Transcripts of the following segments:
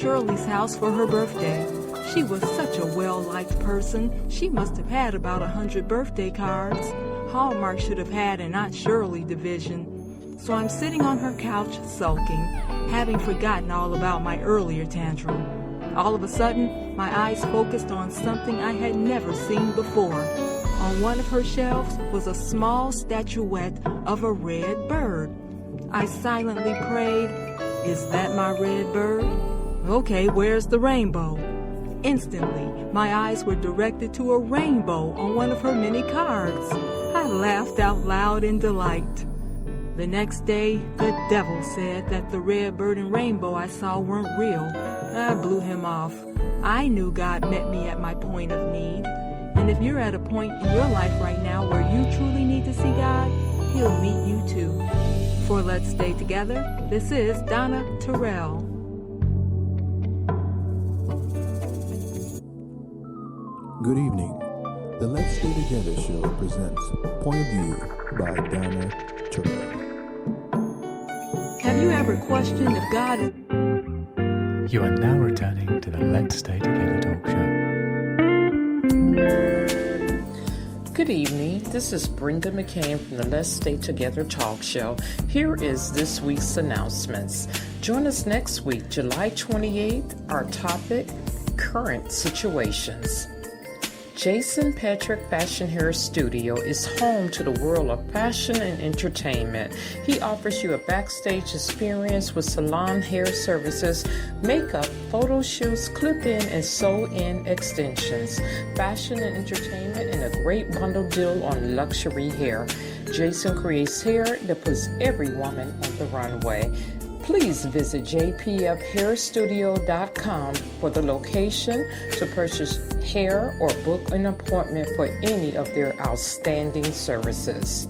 Shirley's house for her birthday. She was such a well-liked person. She must have had about 100 birthday cards. Hallmark should have had an Aunt Shirley division. So I'm sitting on her couch sulking, having forgotten all about my earlier tantrum. All of a sudden, my eyes focused on something I had never seen before. On one of her shelves was a small statuette of a red bird. I silently prayed, "Is that my red bird? Okay, where's the rainbow?" Instantly, my eyes were directed to a rainbow on one of her many cards. I laughed out loud in delight. The next day, the devil said that the red bird and rainbow I saw weren't real. I blew him off. I knew God met me at my point of need. And if you're at a point in your life right now where you truly need to see God, He'll meet you too. For Let's Stay Together, this is Donna Terrell. Good evening. The Let's Stay Together show presents Point of View by Donna Terrell. Have you ever questioned if God is... You are now returning to the Let's Stay Together talk show. Good evening. This is Brenda McCain from the Let's Stay Together talk show. Here is this week's announcements. Join us next week, July 28th. Our topic, current situations. Jason Patrick Fashion Hair Studio is home to the world of fashion and entertainment. He offers you a backstage experience with salon hair services, makeup, photo shoots, clip-in and sew-in extensions, fashion and entertainment, and a great bundle deal on luxury hair. Jason creates hair that puts every woman on the runway. Please visit jpfhairstudio.com for the location to purchase hair or book an appointment for any of their outstanding services.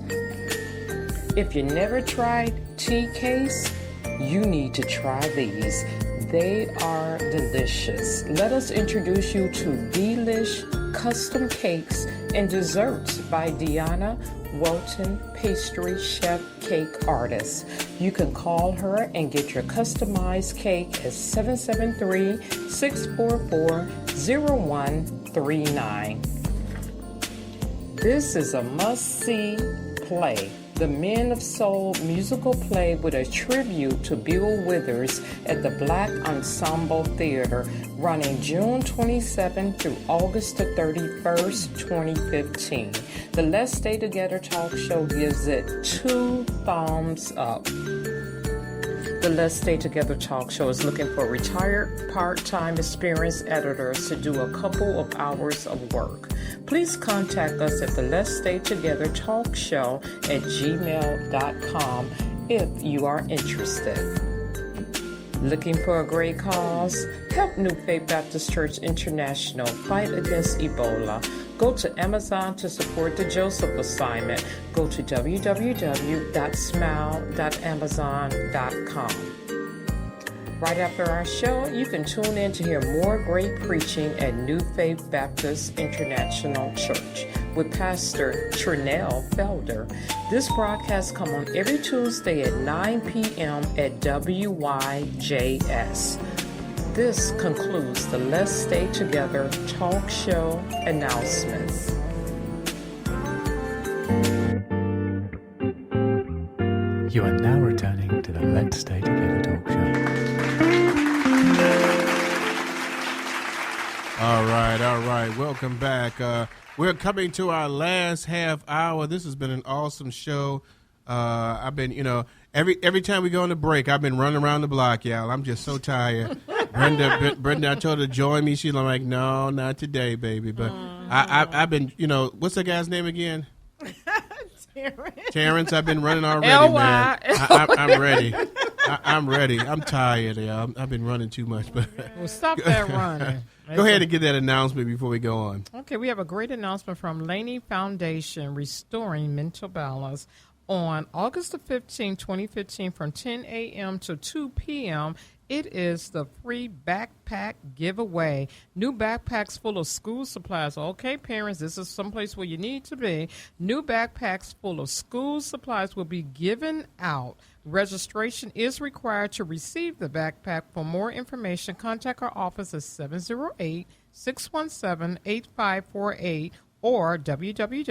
If you never tried tea cakes, you need to try these. They are delicious. Let us introduce you to Delish Custom Cakes and Desserts by Deanna Walton, pastry chef cake artist. You can call her and get your customized cake at 773-644-0139. This is a must-see play. The Men of Soul musical play with a tribute to Bill Withers at the Black Ensemble Theater, running June 27 through August the 31st, 2015. The Let's Stay Together talk show gives it 2 thumbs up. The Let's Stay Together talk show is looking for retired part-time experienced editors to do a couple of hours of work. Please contact us at the Let's Stay Together talk show at gmail.com if you are interested. Looking for a great cause? Help New Faith Baptist Church International fight against Ebola. Go to Amazon to support the Joseph assignment. Go to www.smile.amazon.com. Right after our show, you can tune in to hear more great preaching at New Faith Baptist International Church with Pastor Trinell Felder. This broadcast comes on every Tuesday at 9 p.m. at WYJS. This concludes the Let's Stay Together talk show announcements. You are now returning to the Let's Stay Together talk show. All right. Welcome back. We're coming to our last half hour. This has been an awesome show. I've been, every time we go on the break, I've been running around the block, y'all. I'm just so tired. Brenda, I told her to join me. She's like, no, not today, baby. But I've been, what's that guy's name again? Terrence. I've been running already, man. I'm ready. I'm ready. I'm tired, y'all. I've been running too much. But well, stop that running. Go ahead and get that announcement before we go on. Okay, we have a great announcement from Laney Foundation, Restoring Mental Balance. On August the 15th, 2015, from 10 a.m. to 2 p.m., it is the free backpack giveaway. New backpacks full of school supplies. Okay, parents, this is someplace where you need to be. New backpacks full of school supplies will be given out Registration is required to receive the backpack. For more information, contact our office at 708-617-8548 or www.laney.org.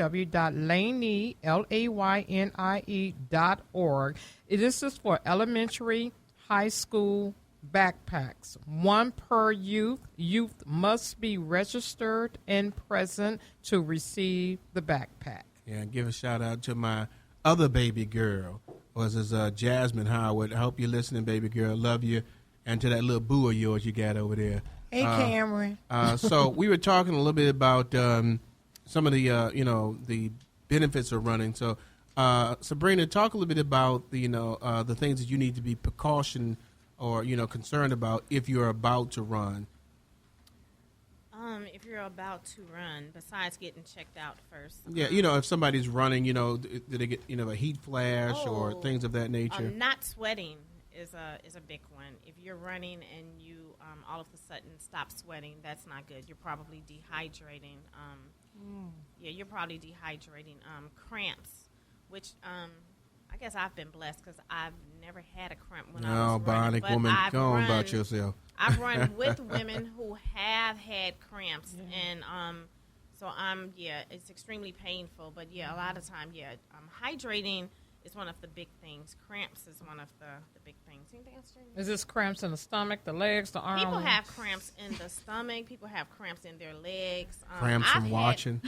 This is for elementary, high school backpacks. One per youth. Youth must be registered and present to receive the backpack. Yeah, give a shout out to my other baby girl. Was Jasmine Howard. I hope you're listening, baby girl. Love you. And to that little boo of yours you got over there. Hey, Cameron. So we were talking a little bit about some of the, the benefits of running. So, Sabrina, talk a little bit about the things that you need to be precaution or concerned about if you're about to run. If you're about to run, besides getting checked out first. Yeah, if somebody's running, do they get a heat flash or things of that nature? Not sweating is a big one. If you're running and you all of a sudden stop sweating, that's not good. You're probably dehydrating. Yeah, you're probably dehydrating. Cramps, which I guess I've been blessed because I've never had a cramp when I was running. Bionic woman, go on about yourself. I've run with women who have had cramps, and so it's extremely painful. But a lot of time, hydrating is one of the big things. Cramps is one of the big things. Anything else, Jani? Is this cramps in the stomach, the legs, the arms? People have cramps in the stomach. People have cramps in their legs. Cramps from watching.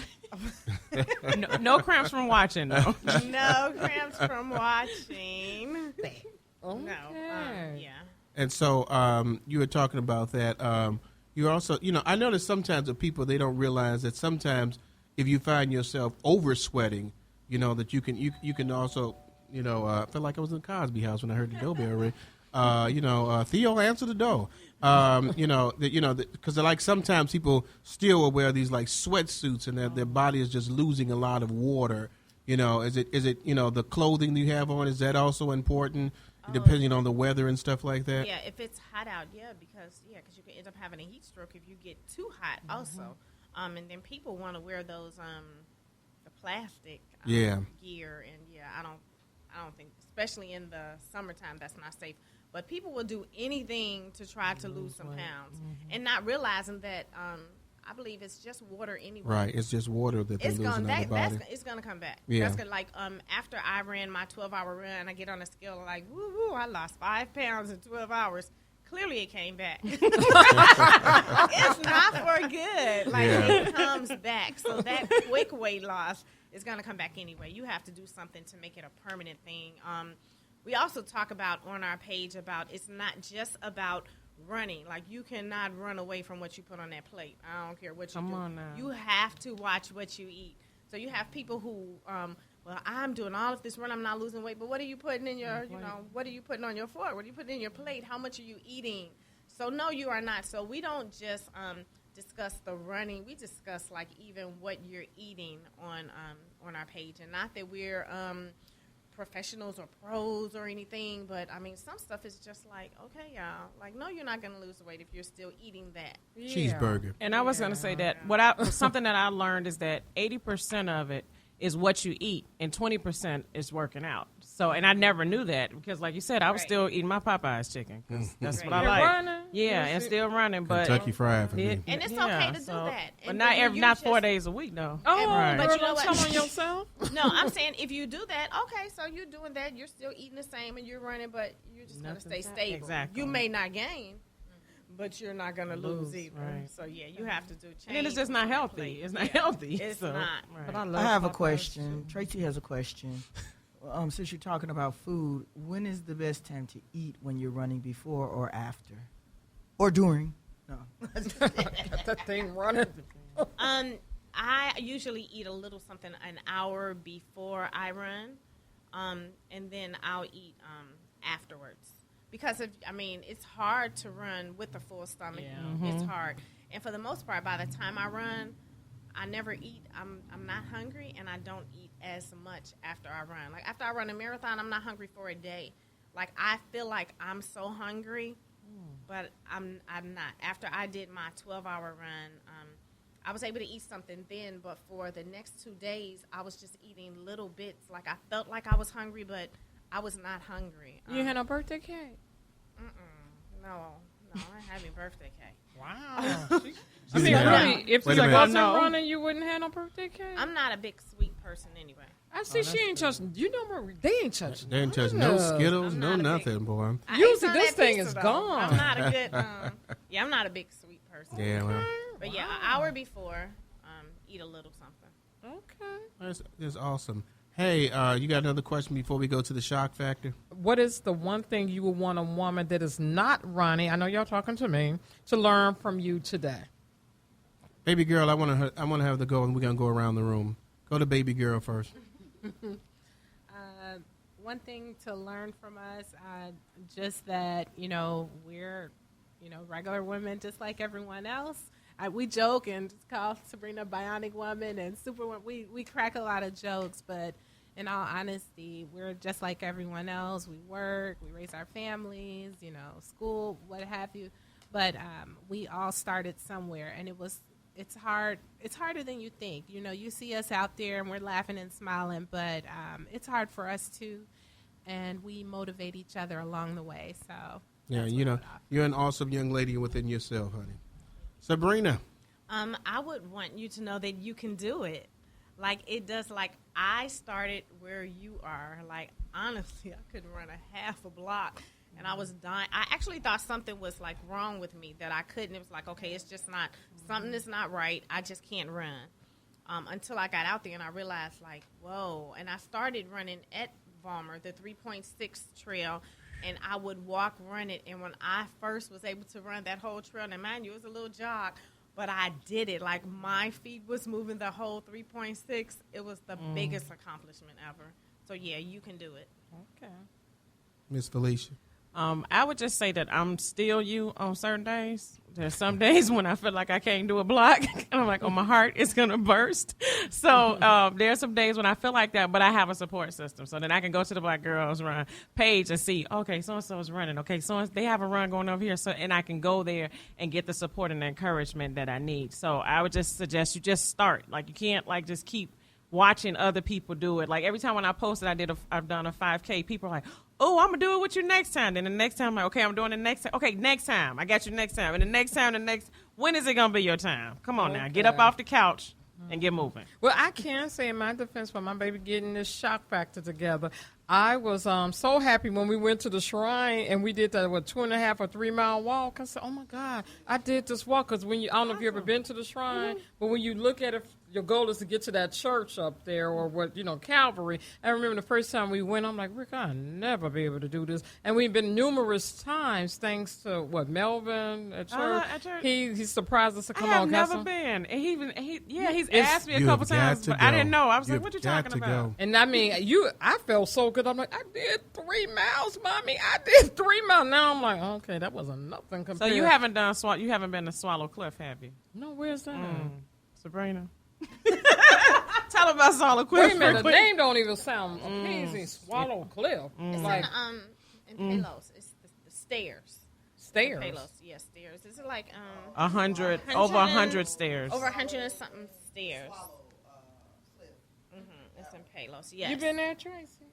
No cramps from watching, though. No cramps from watching. Okay. No. Yeah. And so you were talking about that. You also, I notice sometimes with people, they don't realize that sometimes if you find yourself over sweating, that you can also, I felt like I was in the Cosby house when I heard the doorbell ring. Theo, answer the door. Because like sometimes people still will wear these like sweatsuits and their body is just losing a lot of water. Is it the clothing you have on, is that also important? Depending on the weather and stuff like that? Yeah, if it's hot out, because you can end up having a heat stroke if you get too hot also. And then people want to wear those the plastic gear, and I don't think, especially in the summertime, that's not safe. But people will do anything to try to lose some pounds and not realizing that I believe it's just water anyway. Right, it's just water that they're losing out of the body. It's going to come back. Yeah. That's gonna, after I ran my 12-hour run, I get on a scale like, woo, I lost 5 pounds in 12 hours. Clearly it came back. It's not for good. It comes back. So that quick weight loss is going to come back anyway. You have to do something to make it a permanent thing. We also talk about on our page about it's not just about running. You cannot run away from what you put on that plate. I don't care what you do. On now. You have to watch what you eat. So you have people who, I'm doing all of this run, I'm not losing weight, but what are you putting in your, what are you putting on your fork? What are you putting in your plate? How much are you eating? So no, you are not. So we don't just discuss the running. We discuss even what you're eating on our page, and not that we're professionals or pros or anything, but some stuff is just okay, y'all, no, you're not going to lose weight if you're still eating that cheeseburger. And I was going to say that something that I learned is that 80% of it is what you eat and 20% is working out. So, and I never knew that because, like you said, I was still eating my Popeyes chicken because that's what I like. Running? Yeah, and still running, but Kentucky Fried for me. and it's okay to do that. But And not 4 days a week though. But you know what? Tell on yourself. No, I'm saying if you do that, okay, so you're doing that, you're still eating the same and you're running, but you're just going to stay stable. Exactly. You may not gain, but you're not going to lose either. Right. So, you have to do change. And then it's just not healthy. It's not healthy. It's not. Right. But I have a question. Tracy has a question. Since you're talking about food, when is the best time to eat when you're running, before or after? Or during? No. That thing running. I usually eat a little something an hour before I run, and then I'll eat afterwards. Because it's hard to run with a full stomach. Yeah. It's hard, and for the most part, by the time I run, I never eat. I'm not hungry, and I don't eat as much after I run. After I run a marathon, I'm not hungry for a day. I feel like I'm so hungry, but I'm not. After I did my 12-hour run, I was able to eat something then, but for the next 2 days, I was just eating little bits. I felt like I was hungry, but I was not hungry. You had no birthday cake? No, I ain't having birthday cake. Wow. I Yeah. mean, really, if Wait the a minute. wasn't running, you wouldn't have no birthday cake? I'm not a big sweet person anyway. I see she ain't touching. You know what? They ain't touching. They ain't touch no Skittles, I'm no not a nothing, boy. I Usually ate some of this that thing pizza, is though. gone. I'm not a good. I'm not a big sweet person. Yeah, well, But yeah, an hour before, eat a little something. Okay. that's awesome. Hey, you got another question before we go to the shock factor? What is the one thing you would want a woman that is not running, I know y'all talking to me, to learn from you today? Baby girl, I want to have the go, and we're gonna go around the room. Go to baby girl first. One thing to learn from us, just that, we're, regular women just like everyone else. We joke and just call Sabrina bionic woman and superwoman. We crack a lot of jokes, but in all honesty, we're just like everyone else. We work, we raise our families, school, what have you. But we all started somewhere, and it's hard. It's harder than you think. You see us out there and we're laughing and smiling, but it's hard for us too, and we motivate each other along the way. So Yeah, you're an awesome young lady within yourself, honey. Sabrina. I would want you to know that you can do it. Like it does. Like I started where you are. Like honestly, I couldn't run a half a block. And I was dying. I actually thought something was like wrong with me, that I couldn't. It was like, okay, it's just not, something is not right. I just can't run. Until I got out there and I realized like, whoa. And I started running at Vollmer, the 3.6 trail, and I would run it. And when I first was able to run that whole trail, now mind you, it was a little jog, but I did it. Like my feet was moving the whole 3.6. It was the biggest accomplishment ever. So yeah, you can do it. Okay. Miss Felicia. I would just say that I'm still you on certain days. There's some days when I feel like I can't do a block, and I'm like, oh, my heart is going to burst. So there's some days when I feel like that, but I have a support system. So then I can go to the Black Girls Run page and see, okay, so-and-so is running. Okay, they have a run going over here. So, and I can go there and get the support and the encouragement that I need. So I would just suggest you just start. Like, you can't, like, just keep watching other people do it. Like, every time when I posted I've done a 5K, people are like, oh, I'm going to do it with you next time. Then the next time, I'm like, okay, I'm doing it next time. Okay, next time. I got you next time. And the next time, when is it going to be your time? Come on now. Get up off the couch and get moving. Well, I can say in my defense for my baby getting this shock factor together, I was so happy when we went to the shrine and we did that 2.5 or 3 mile walk. I said, oh my God, I did this walk. Because when I don't know if you ever been to the shrine, but when you look at it, your goal is to get to that church up there or Calvary. I remember the first time we went, I'm like, Rick, I'll never be able to do this. And we've been numerous times thanks to Melvin at church. At church. He surprised us to come I have on. never been. And he's asked me a couple times, but I didn't know. I was like, what you talking about? And I mean, I felt so good. I'm like, I did 3 miles, Mommy. I did 3 miles. Now I'm like, okay, that wasn't nothing compared. So you haven't been to Swallow Cliff, have you? No, where's that? Sabrina. Tell about Swallow Cliff. Wait a minute, the name don't even sound appeasing. Swallow Cliff. It's like in Palos. It's the stairs. Stairs. Palos, yes, stairs. It's like 100 over 100 stairs. Over 100 and something stairs. It's in Palos. Yes. You been there, Tracy?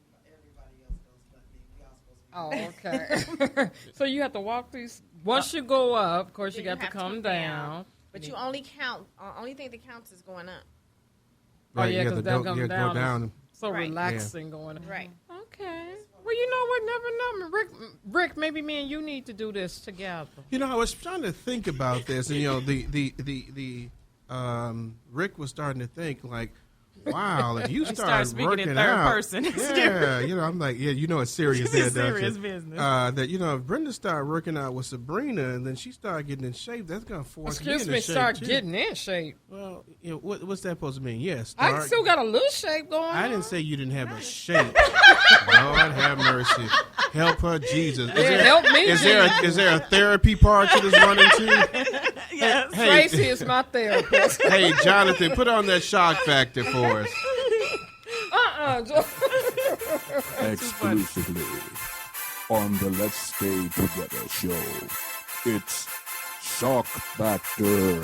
Oh, okay. So you have to walk these. Once you go up, of course, you got to come down. But you only count. Only thing that counts is going up. Right, yeah, because they'll come go down. down. So relaxing going up. Right. Okay. Well, you know what? Never know. Rick, maybe me and you need to do this together. I was trying to think about this, and Rick was starting to think like, wow, if you start speaking working in third out, person. I'm like, it's serious. It's there, serious business. That if Brenda started working out with Sabrina, and then she started getting in shape, that's gonna force me into shape start too. getting in shape. Well, what's that supposed to mean? Yes, I still got a little shape going on. I didn't say you didn't have a shape. Lord have mercy. Help her, Jesus. Help me. Is there a therapy part to this running too? Yes. Hey, Tracy is my therapist. Hey, Jonathan, put on that shock factor for us. Exclusively on the Let's Stay Together show, it's Shock Factor.